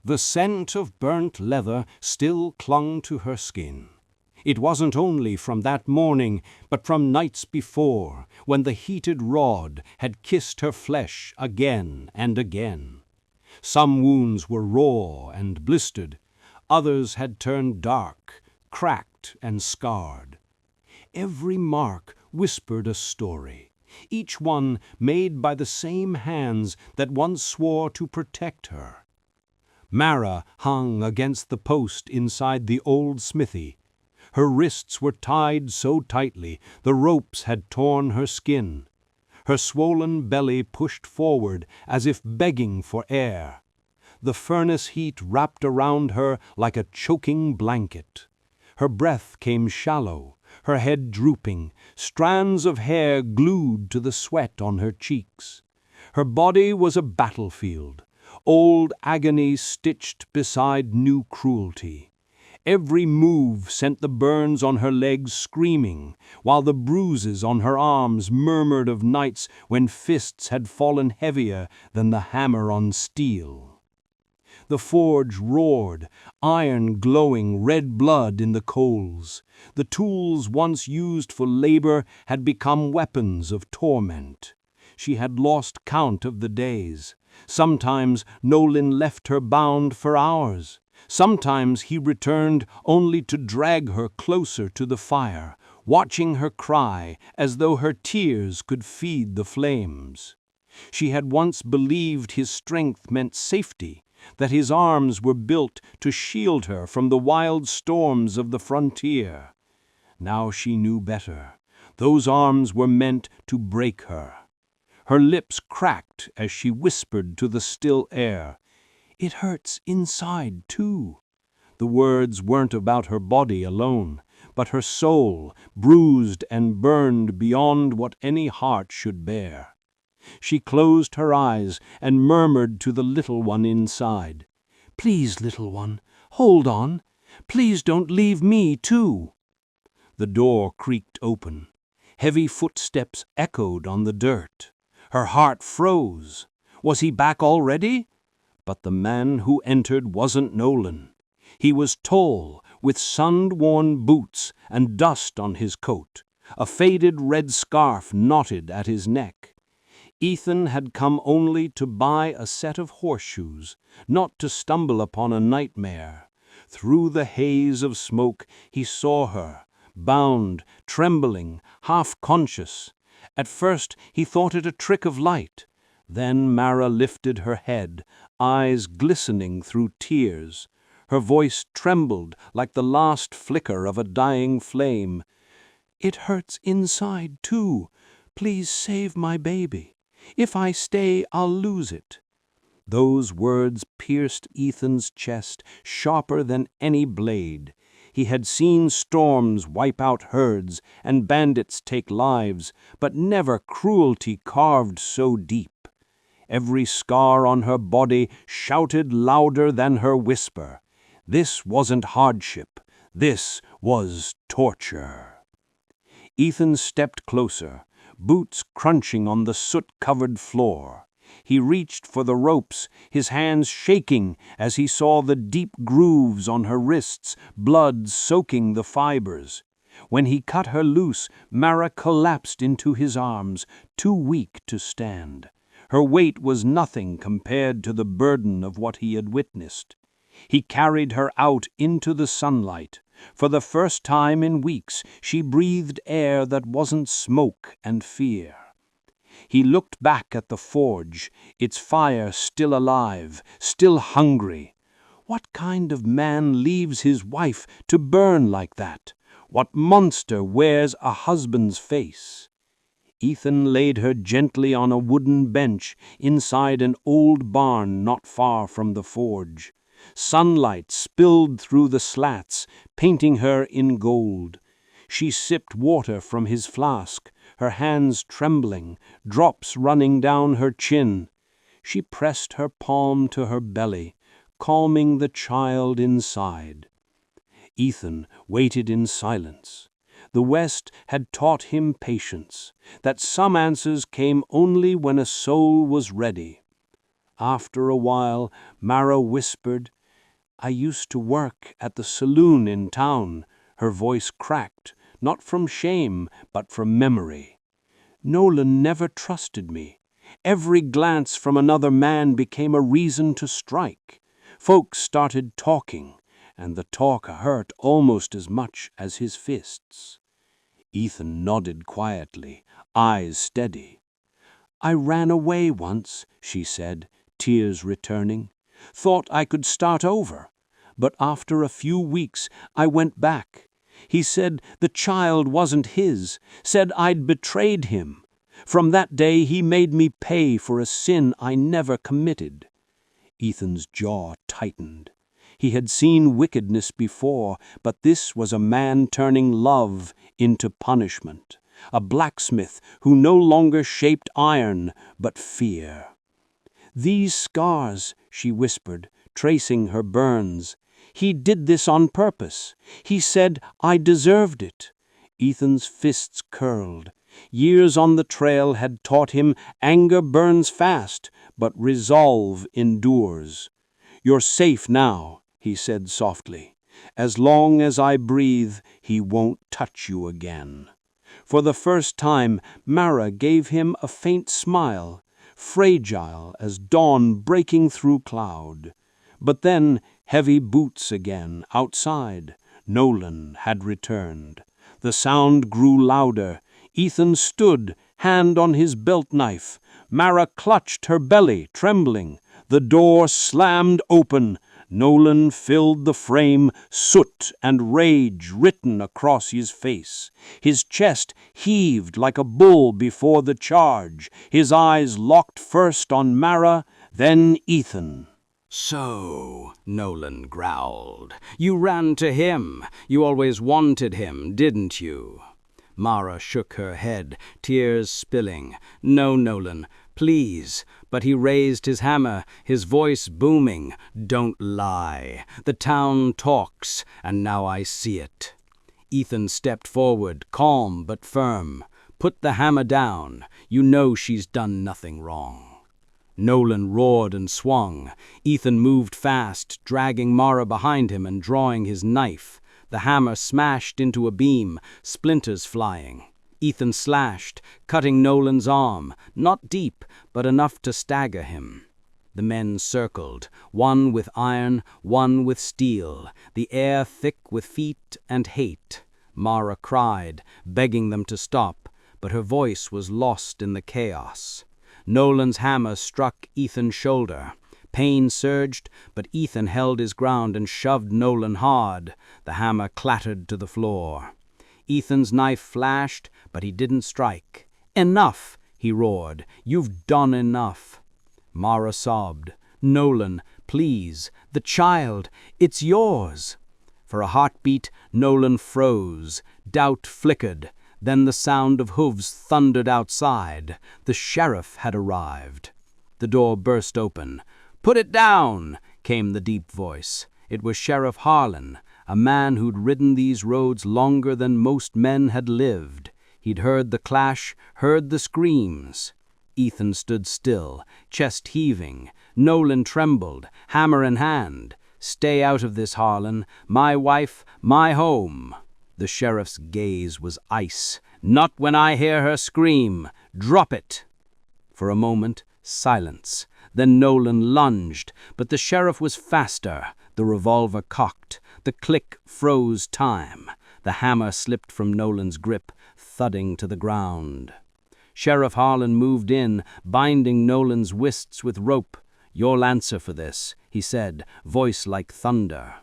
The scent of burnt leather still clung to her skin. It wasn't only from that morning, but from nights before, when the heated rod had kissed her flesh again and again. Some wounds were raw and blistered, others had turned dark, cracked and scarred. Every mark whispered a story, each one made by the same hands that once swore to protect her. Mara hung against the post inside the old smithy. Her wrists were tied so tightly the ropes had torn her skin. Her swollen belly pushed forward as if begging for air. The furnace heat wrapped around her like a choking blanket. Her breath came shallow, her head drooping, strands of hair glued to the sweat on her cheeks. Her body was a battlefield, old agony stitched beside new cruelty. Every move sent the burns on her legs screaming, while the bruises on her arms murmured of nights when fists had fallen heavier than the hammer on steel. The forge roared, iron glowing red blood in the coals. The tools once used for labor had become weapons of torment. She had lost count of the days. Sometimes Nolan left her bound for hours. Sometimes he returned only to drag her closer to the fire, watching her cry as though her tears could feed the flames. She had once believed his strength meant safety, that his arms were built to shield her from the wild storms of the frontier. Now she knew better. Those arms were meant to break her. Her lips cracked as she whispered to the still air, "It hurts inside, too." The words weren't about her body alone, but her soul, bruised and burned beyond what any heart should bear. She closed her eyes and murmured to the little one inside, "Please, little one, hold on. Please don't leave me, too." The door creaked open. Heavy footsteps echoed on the dirt. Her heart froze. Was he back already? But the man who entered wasn't Nolan. He was tall, with sun-worn boots and dust on his coat. A faded red scarf knotted at his neck. Ethan had come only to buy a set of horseshoes, not to stumble upon a nightmare. Through the haze of smoke he saw her, bound, trembling, half-conscious. At first he thought it a trick of light. Then Mara lifted her head, eyes glistening through tears. Her voice trembled like the last flicker of a dying flame. "It hurts inside, too. Please save my baby. If I stay, I'll lose it." Those words pierced Ethan's chest sharper than any blade. He had seen storms wipe out herds and bandits take lives, but never cruelty carved so deep. Every scar on her body shouted louder than her whisper. This wasn't hardship. This was torture. Ethan stepped closer, boots crunching on the soot-covered floor. He reached for the ropes, his hands shaking as he saw the deep grooves on her wrists, blood soaking the fibers. When he cut her loose, Mara collapsed into his arms, too weak to stand. Her weight was nothing compared to the burden of what he had witnessed. He carried her out into the sunlight. For the first time in weeks, she breathed air that wasn't smoke and fear. He looked back at the forge, its fire still alive, still hungry. What kind of man leaves his wife to burn like that? What monster wears a husband's face? Ethan laid her gently on a wooden bench inside an old barn not far from the forge. Sunlight spilled through the slats, painting her in gold. She sipped water from his flask, her hands trembling, drops running down her chin. She pressed her palm to her belly, calming the child inside. Ethan waited in silence. The West had taught him patience, that some answers came only when a soul was ready. After a while, Mara whispered, "I used to work at the saloon in town." Her voice cracked, not from shame, but from memory. "Nolan never trusted me. Every glance from another man became a reason to strike. Folks started talking, and the talk hurt almost as much as his fists." Ethan nodded quietly, eyes steady. "I ran away once," she said, tears returning. "Thought I could start over. But after a few weeks, I went back. He said the child wasn't his, said I'd betrayed him. From that day he made me pay for a sin I never committed." Ethan's jaw tightened. He had seen wickedness before, but this was a man turning love into punishment. A blacksmith who no longer shaped iron, but fear. "These scars," she whispered, tracing her burns. "He did this on purpose. He said I deserved it." Ethan's fists curled. Years on the trail had taught him anger burns fast, but resolve endures. "You're safe now," he said softly. "As long as I breathe, he won't touch you again." For the first time, Mara gave him a faint smile, fragile as dawn breaking through cloud. But then, heavy boots again, outside. Nolan had returned. The sound grew louder. Ethan stood, hand on his belt knife. Mara clutched her belly, trembling. The door slammed open. Nolan filled the frame, soot and rage written across his face. His chest heaved like a bull before the charge. His eyes locked first on Mara, then Ethan. "So," Nolan growled, "you ran to him. You always wanted him, didn't you?" Mara shook her head, tears spilling. "No, Nolan, please." But he raised his hammer, his voice booming. "Don't lie. The town talks, and now I see it." Ethan stepped forward, calm but firm. "Put the hammer down. You know she's done nothing wrong." Nolan roared and swung. Ethan moved fast, dragging Mara behind him and drawing his knife. The hammer smashed into a beam, splinters flying. Ethan slashed, cutting Nolan's arm, not deep, but enough to stagger him. The men circled, one with iron, one with steel, the air thick with feet and hate. Mara cried, begging them to stop, but her voice was lost in the chaos. Nolan's hammer struck Ethan's shoulder. Pain surged, but Ethan held his ground and shoved Nolan hard. The hammer clattered to the floor. Ethan's knife flashed, but he didn't strike. "Enough!" he roared. "You've done enough." Mara sobbed. "Nolan, please, the child, it's yours." For a heartbeat, Nolan froze. Doubt flickered. Then the sound of hooves thundered outside. The sheriff had arrived. The door burst open. "Put it down!" came the deep voice. It was Sheriff Harlan, a man who'd ridden these roads longer than most men had lived. He'd heard the clash, heard the screams. Ethan stood still, chest heaving. Nolan trembled, hammer in hand. "Stay out of this, Harlan. My wife, my home." The sheriff's gaze was ice. "Not when I hear her scream. Drop it." For a moment, silence. Then Nolan lunged, but the sheriff was faster. The revolver cocked. The click froze time. The hammer slipped from Nolan's grip, thudding to the ground. Sheriff Harlan moved in, binding Nolan's wrists with rope. "You'll answer for this," he said, voice like thunder.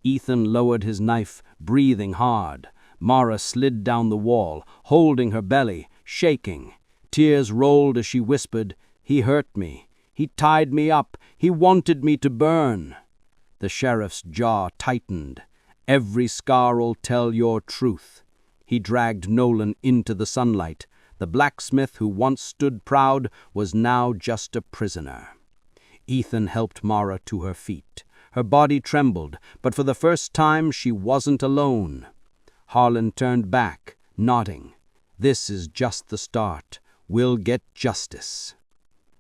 Ethan lowered his knife, breathing hard. Mara slid down the wall, holding her belly, shaking. Tears rolled as she whispered, "He hurt me. He tied me up. He wanted me to burn." The sheriff's jaw tightened. "Every scar'll tell your truth." He dragged Nolan into the sunlight. The blacksmith who once stood proud was now just a prisoner. Ethan helped Mara to her feet. Her body trembled, but for the first time she wasn't alone. Harlan turned back, nodding. "This is just the start. We'll get justice.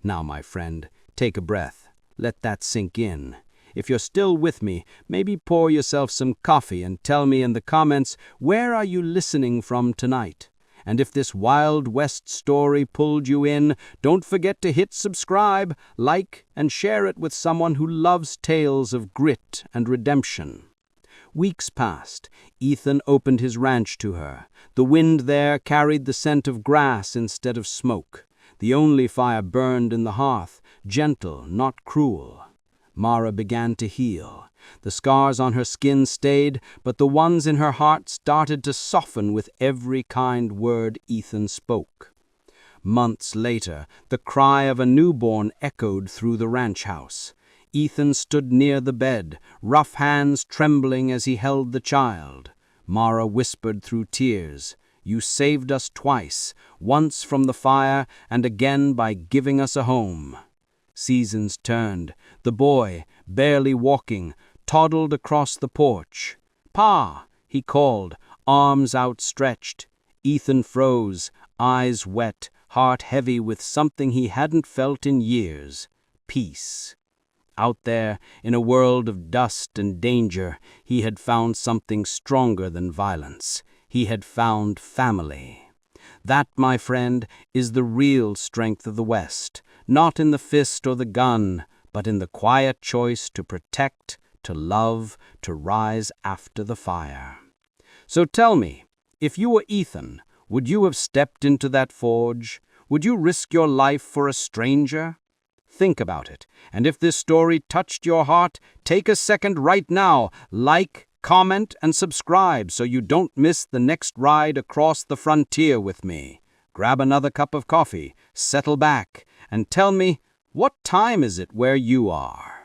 Now, my friend, Take a breath. Let that sink in. If you're still with me, maybe pour yourself some coffee and tell me in the comments, where are you listening from tonight? And if this Wild West story pulled you in, don't forget to hit subscribe, like, and share it with someone who loves tales of grit and redemption. Weeks passed. Ethan opened his ranch to her. The wind there carried the scent of grass instead of smoke. The only fire burned in the hearth, gentle, not cruel. Mara began to heal. The scars on her skin stayed, but the ones in her heart started to soften with every kind word Ethan spoke. Months later, the cry of a newborn echoed through the ranch house. Ethan stood near the bed, rough hands trembling as he held the child. Mara whispered through tears, "You saved us twice, once from the fire and again by giving us a home." Seasons turned. The boy, barely walking, toddled across the porch. "Pa!" he called, arms outstretched. Ethan froze, eyes wet, heart heavy with something he hadn't felt in years: peace. Out there, in a world of dust and danger, he had found something stronger than violence. He had found family. That, my friend, is the real strength of the West, not in the fist or the gun, but in the quiet choice to protect, to love, to rise after the fire. So tell me, if you were Ethan, would you have stepped into that forge? Would you risk your life for a stranger? Think about it, and if this story touched your heart, take a second right now, like, comment, and subscribe so you don't miss the next ride across the frontier with me. Grab another cup of coffee, settle back, and tell me, what time is it where you are?